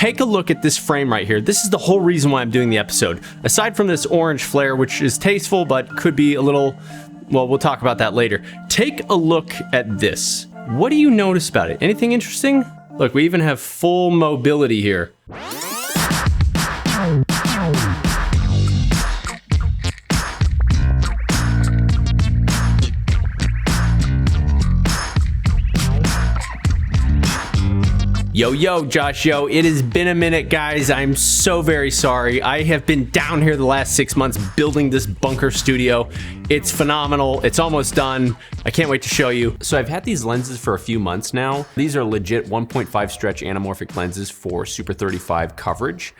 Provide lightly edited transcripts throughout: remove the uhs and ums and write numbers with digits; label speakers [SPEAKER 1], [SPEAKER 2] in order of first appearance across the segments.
[SPEAKER 1] take a look at this frame right here. This is the whole reason why I'm doing the episode. Aside from this orange flare, which is tasteful, but could be a little, well, we'll talk about that later. Take a look at this. What do you notice about it? Anything interesting? Look, we even have full mobility here. Yo, Josh, it has been a minute, guys. I'm so very sorry. I have been down here the last 6 months building this bunker studio. It's phenomenal. It's almost done. I can't wait to show you. So I've had these lenses for a few months now. These are legit 1.5 stretch anamorphic lenses for Super 35 coverage.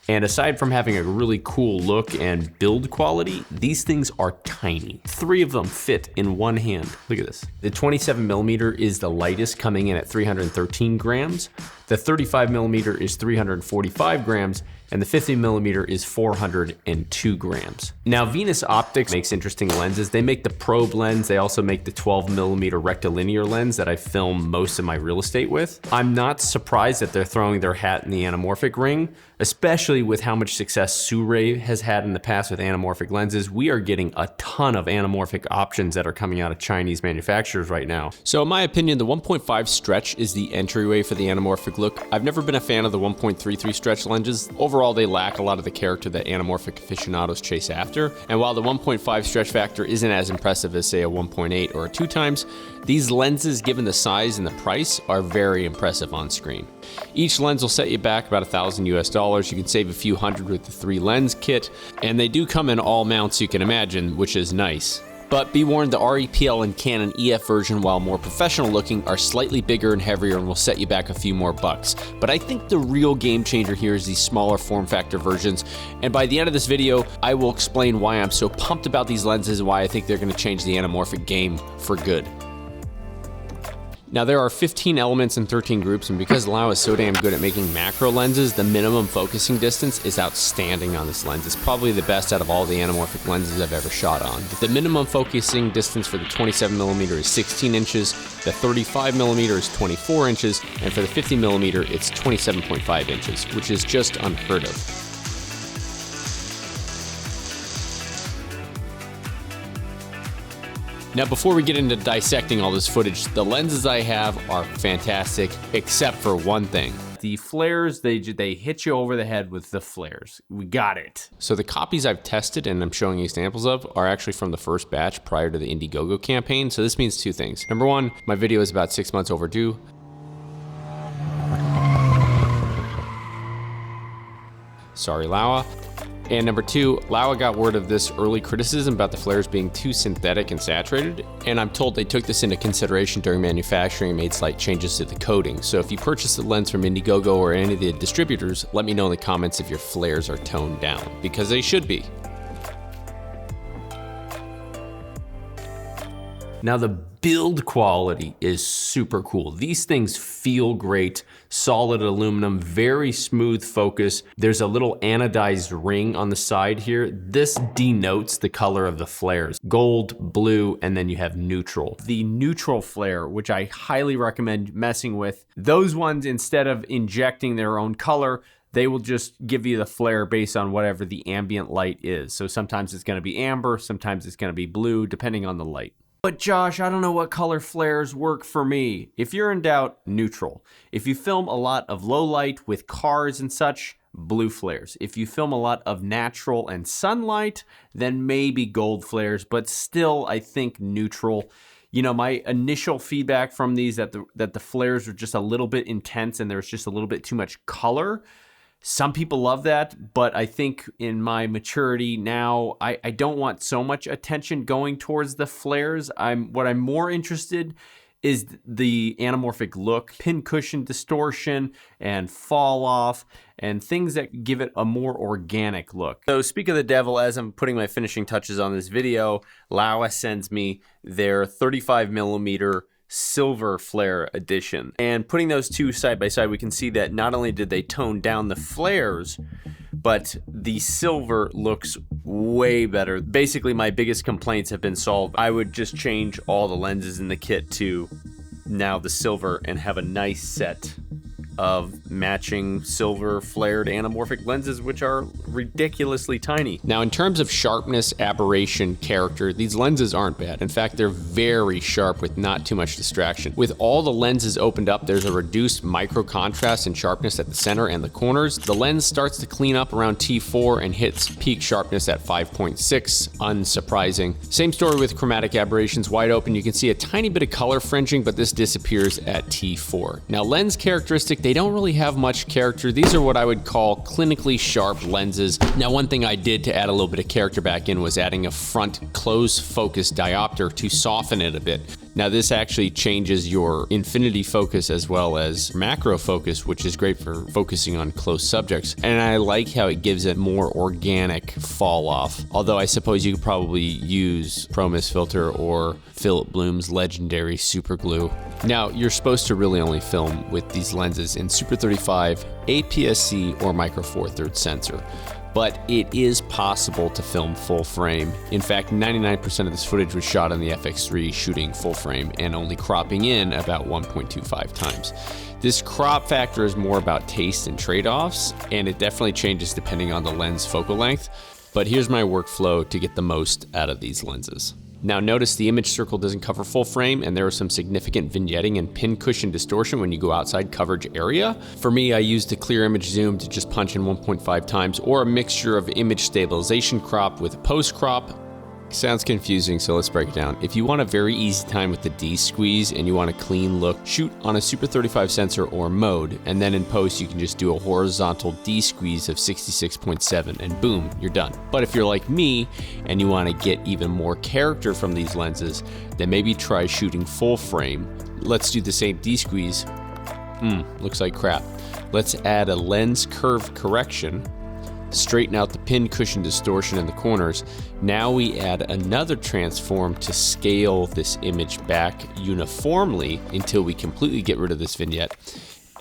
[SPEAKER 1] And aside from having a really cool look and build quality, these things are tiny. 3 of them fit in one hand. Look at this. The 27mm is the lightest, coming in at 313 grams. The 35mm is 345 grams, and the 50mm is 402 grams. Now, Venus Optics makes interesting lenses. They make the probe lens. They also make the 12mm rectilinear lens that I film most of my real estate with. I'm not surprised that they're throwing their hat in the anamorphic ring, especially with how much success Sirui has had in the past with anamorphic lenses. We are getting a ton of anamorphic options that are coming out of Chinese manufacturers right now. So in my opinion, the 1.5 stretch is the entryway for the anamorphic look. I've never been a fan of the 1.33 stretch lenses. Overall, they lack a lot of the character that anamorphic aficionados chase after. And while the 1.5 stretch factor isn't as impressive as, say, a 1.8 or a 2 times, these lenses, given the size and the price, are very impressive on screen. Each lens will set you back about $1,000 US. You can save a few hundred with the 3 lens kit, and they do come in all mounts you can imagine, which is nice. But be warned, the REPL and Canon EF version, while more professional looking, are slightly bigger and heavier and will set you back a few more bucks. But I think the real game changer here is these smaller form factor versions. And by the end of this video, I will explain why I'm so pumped about these lenses and why I think they're going to change the anamorphic game for good. Now, there are 15 elements and 13 groups, and because Laowa is so damn good at making macro lenses, the minimum focusing distance is outstanding on this lens. It's probably the best out of all the anamorphic lenses I've ever shot on. The minimum focusing distance for the 27mm is 16 inches, the 35mm is 24 inches, and for the 50mm, it's 27.5 inches, which is just unheard of. Now, before we get into dissecting all this footage, the lenses I have are fantastic, except for one thing. The flares, they hit you over the head with the flares. We got it. So the copies I've tested and I'm showing you examples of are actually from the first batch prior to the Indiegogo campaign. So this means 2 things. Number 1, my video is about 6 months overdue. Sorry, Laowa. And number 2, Laowa got word of this early criticism about the flares being too synthetic and saturated, and I'm told they took this into consideration during manufacturing and made slight changes to the coating. So if you purchase the lens from Indiegogo or any of the distributors, let me know in the comments if your flares are toned down, because they should be. Now, the build quality is super cool. These things feel great, solid aluminum, very smooth focus. There's a little anodized ring on the side here. This denotes the color of the flares: gold, blue, and then you have neutral. The neutral flare, which I highly recommend messing with, those ones, instead of injecting their own color, they will just give you the flare based on whatever the ambient light is. So sometimes it's gonna be amber, sometimes it's gonna be blue, depending on the light. But Josh, I don't know what color flares work for me. If you're in doubt, neutral. If you film a lot of low light with cars and such, blue flares. If you film a lot of natural and sunlight, then maybe gold flares, but still, I think neutral. You know, my initial feedback from these that the flares are just a little bit intense and there's just a little bit too much color. Some people love that, but I think in my maturity now, I don't want so much attention going towards the flares. What I'm more interested is the anamorphic look, pincushion distortion and fall off, and things that give it a more organic look. So speak of the devil, as I'm putting my finishing touches on this video, Laowa sends me their 35mm silver flare edition. And putting those two side by side, we can see that not only did they tone down the flares, but the silver looks way better. Basically, my biggest complaints have been solved. I would just change all the lenses in the kit to now the silver and have a nice set of matching silver flared anamorphic lenses, which are ridiculously tiny. Now, in terms of sharpness, aberration, character, these lenses aren't bad. In fact, they're very sharp with not too much distraction. With all the lenses opened up, there's a reduced micro contrast and sharpness at the center and the corners. The lens starts to clean up around T4 and hits peak sharpness at 5.6, unsurprising. Same story with chromatic aberrations, wide open. You can see a tiny bit of color fringing, but this disappears at T4. Now, lens characteristic, they don't really have much character. These are what I would call clinically sharp lenses. Now, one thing I did to add a little bit of character back in was adding a front close focus diopter to soften it a bit. Now, this actually changes your infinity focus as well as macro focus, which is great for focusing on close subjects. And I like how it gives it more organic fall off. Although I suppose you could probably use Pro-Mist filter or Philip Bloom's legendary super glue. Now, you're supposed to really only film with these lenses in Super 35, APS-C, or Micro Four Thirds sensor. But it is possible to film full frame. In fact, 99% of this footage was shot on the FX3 shooting full frame and only cropping in about 1.25 times. This crop factor is more about taste and trade-offs, and it definitely changes depending on the lens focal length. But here's my workflow to get the most out of these lenses. Now, notice the image circle doesn't cover full frame, and there is some significant vignetting and pin cushion distortion when you go outside coverage area. For me, I used a clear image zoom to just punch in 1.5 times, or a mixture of image stabilization crop with a post crop. Sounds confusing, so let's break it down. If you want a very easy time with the Desqueeze and you want a clean look, shoot on a Super 35 sensor or mode, and then in post you can just do a horizontal Desqueeze of 66.7 and boom, you're done. But if you're like me and you want to get even more character from these lenses, then maybe try shooting full frame. Let's do the same Desqueeze. Looks like crap. Let's add a lens curve correction, straighten out the pin cushion distortion in the corners. Now we add another transform to scale this image back uniformly until we completely get rid of this vignette.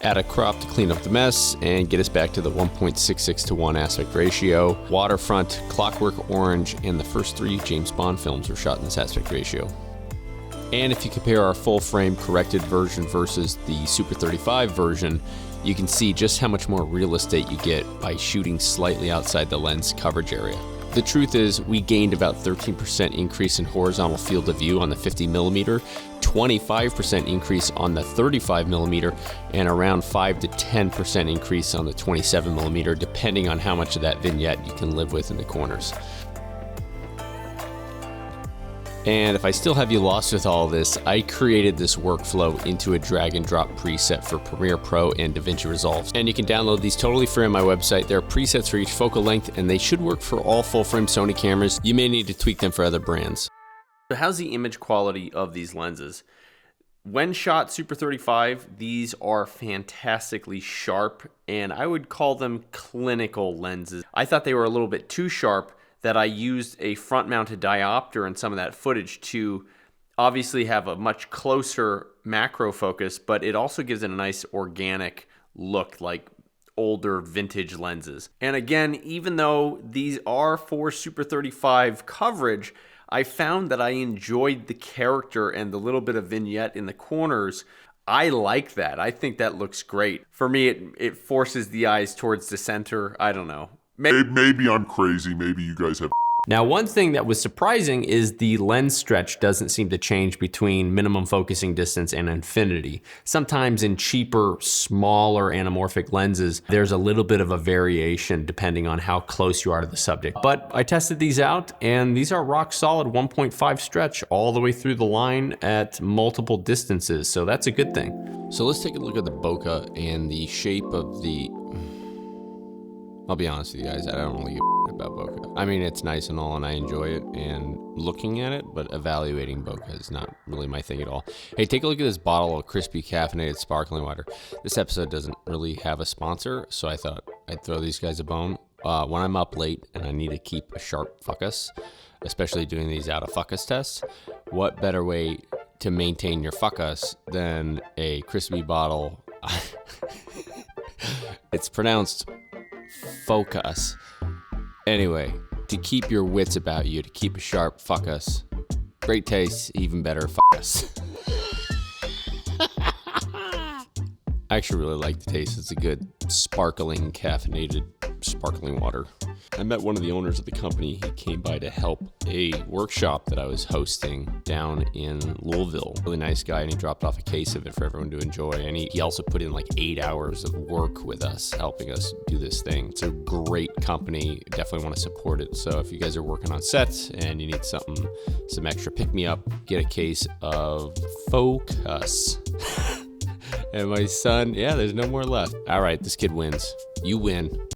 [SPEAKER 1] Add a crop to clean up the mess and get us back to the 1.66 to 1 aspect ratio. Waterfront, Clockwork Orange, and the first 3 James Bond films were shot in this aspect ratio. And if you compare our full frame corrected version versus the Super 35 version, you can see just how much more real estate you get by shooting slightly outside the lens coverage area. The truth is, we gained about 13% increase in horizontal field of view on the 50mm, 25% increase on the 35mm, and around 5 to 10% increase on the 27mm, depending on how much of that vignette you can live with in the corners. And if I still have you lost with all this, I created this workflow into a drag and drop preset for Premiere Pro and Davinci Resolve. And you can download these totally free on my website. There are presets for each focal length, and they should work for all full frame Sony cameras. You may need to tweak them for other brands. So how's the image quality of these lenses? When shot Super 35, these are fantastically sharp, and I would call them clinical lenses. I thought they were a little bit too sharp, that I used a front-mounted diopter in some of that footage to obviously have a much closer macro focus, but it also gives it a nice organic look like older vintage lenses. And again, even though these are for Super 35 coverage, I found that I enjoyed the character and the little bit of vignette in the corners. I like that. I think that looks great. For me, it forces the eyes towards the center. I don't know.
[SPEAKER 2] Maybe I'm crazy. Maybe you guys have.
[SPEAKER 1] Now, one thing that was surprising is the lens stretch doesn't seem to change between minimum focusing distance and infinity. Sometimes in cheaper, smaller anamorphic lenses, there's a little bit of a variation depending on how close you are to the subject. But I tested these out, and these are rock solid 1.5 stretch all the way through the line at multiple distances, so that's a good thing. So let's take a look at the bokeh and the shape of the... I'll be honest with you guys, I don't really give a about bokeh. I mean, it's nice and all, and I enjoy it and looking at it, but evaluating bokeh is not really my thing at all. Hey, take a look at this bottle of crispy caffeinated sparkling water. This episode doesn't really have a sponsor, so I thought I'd throw these guys a bone. When I'm up late and I need to keep a sharp focus, especially doing these out of Phocus tests, what better way to maintain your focus than a crispy bottle? It's pronounced Phocus. Anyway, to keep your wits about you, to keep a sharp focus. Great taste, even better focus. I actually really like the taste. It's a good sparkling, caffeinated, sparkling water. I met one of the owners of the company. He came by to help a workshop that I was hosting down in Louisville. Really nice guy, and he dropped off a case of it for everyone to enjoy. And he also put in like 8 hours of work with us, helping us do this thing. It's a great company. Definitely want to support it. So if you guys are working on sets and you need something, some extra pick-me-up, get a case of Phocus. And my son, yeah, there's no more left. All right, this kid wins. You win.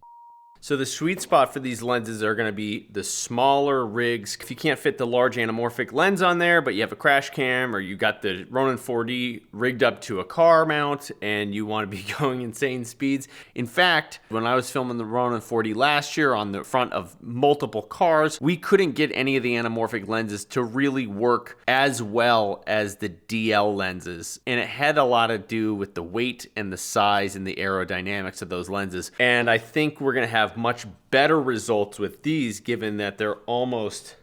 [SPEAKER 1] So the sweet spot for these lenses are going to be the smaller rigs. If you can't fit the large anamorphic lens on there, but you have a crash cam or you got the Ronin 4D rigged up to a car mount and you want to be going insane speeds. In fact, when I was filming the Ronin 4D last year on the front of multiple cars, we couldn't get any of the anamorphic lenses to really work as well as the DL lenses. And it had a lot to do with the weight and the size and the aerodynamics of those lenses. And I think we're going to have much better results with these given that they're almost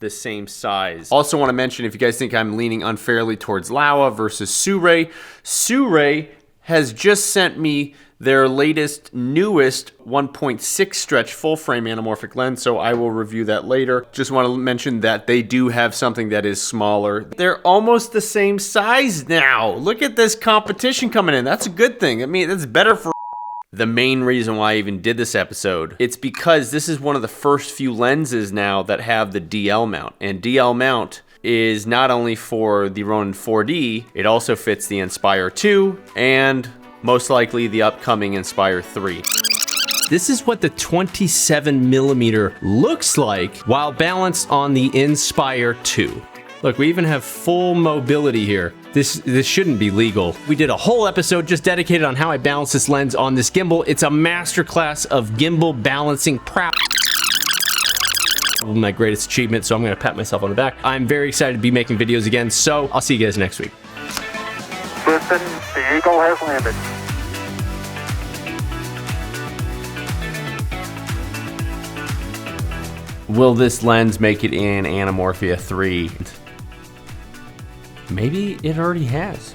[SPEAKER 1] the same size. Also want to mention, if you guys think I'm leaning unfairly towards Laowa versus Sirui has just sent me their latest, newest 1.6 stretch full frame anamorphic lens, so I will review that later. Just want to mention that they do have something that is smaller. They're almost the same size now. Look at this competition coming in. That's a good thing. I mean, that's better for the main reason why I even did this episode. It's because this is one of the first few lenses now that have the DL mount. And DL mount is not only for the Ronin 4D, it also fits the Inspire 2 and most likely the upcoming Inspire 3. This is what the 27mm looks like while balanced on the Inspire 2. Look, we even have full mobility here. This shouldn't be legal. We did a whole episode just dedicated on how I balance this lens on this gimbal. It's a masterclass of gimbal balancing prep. My greatest achievement, so I'm gonna pat myself on the back. I'm very excited to be making videos again, so I'll see you guys next week.
[SPEAKER 3] Listen, the Eagle has landed.
[SPEAKER 1] Will this lens make it in Anamorphia 3? Maybe it already has.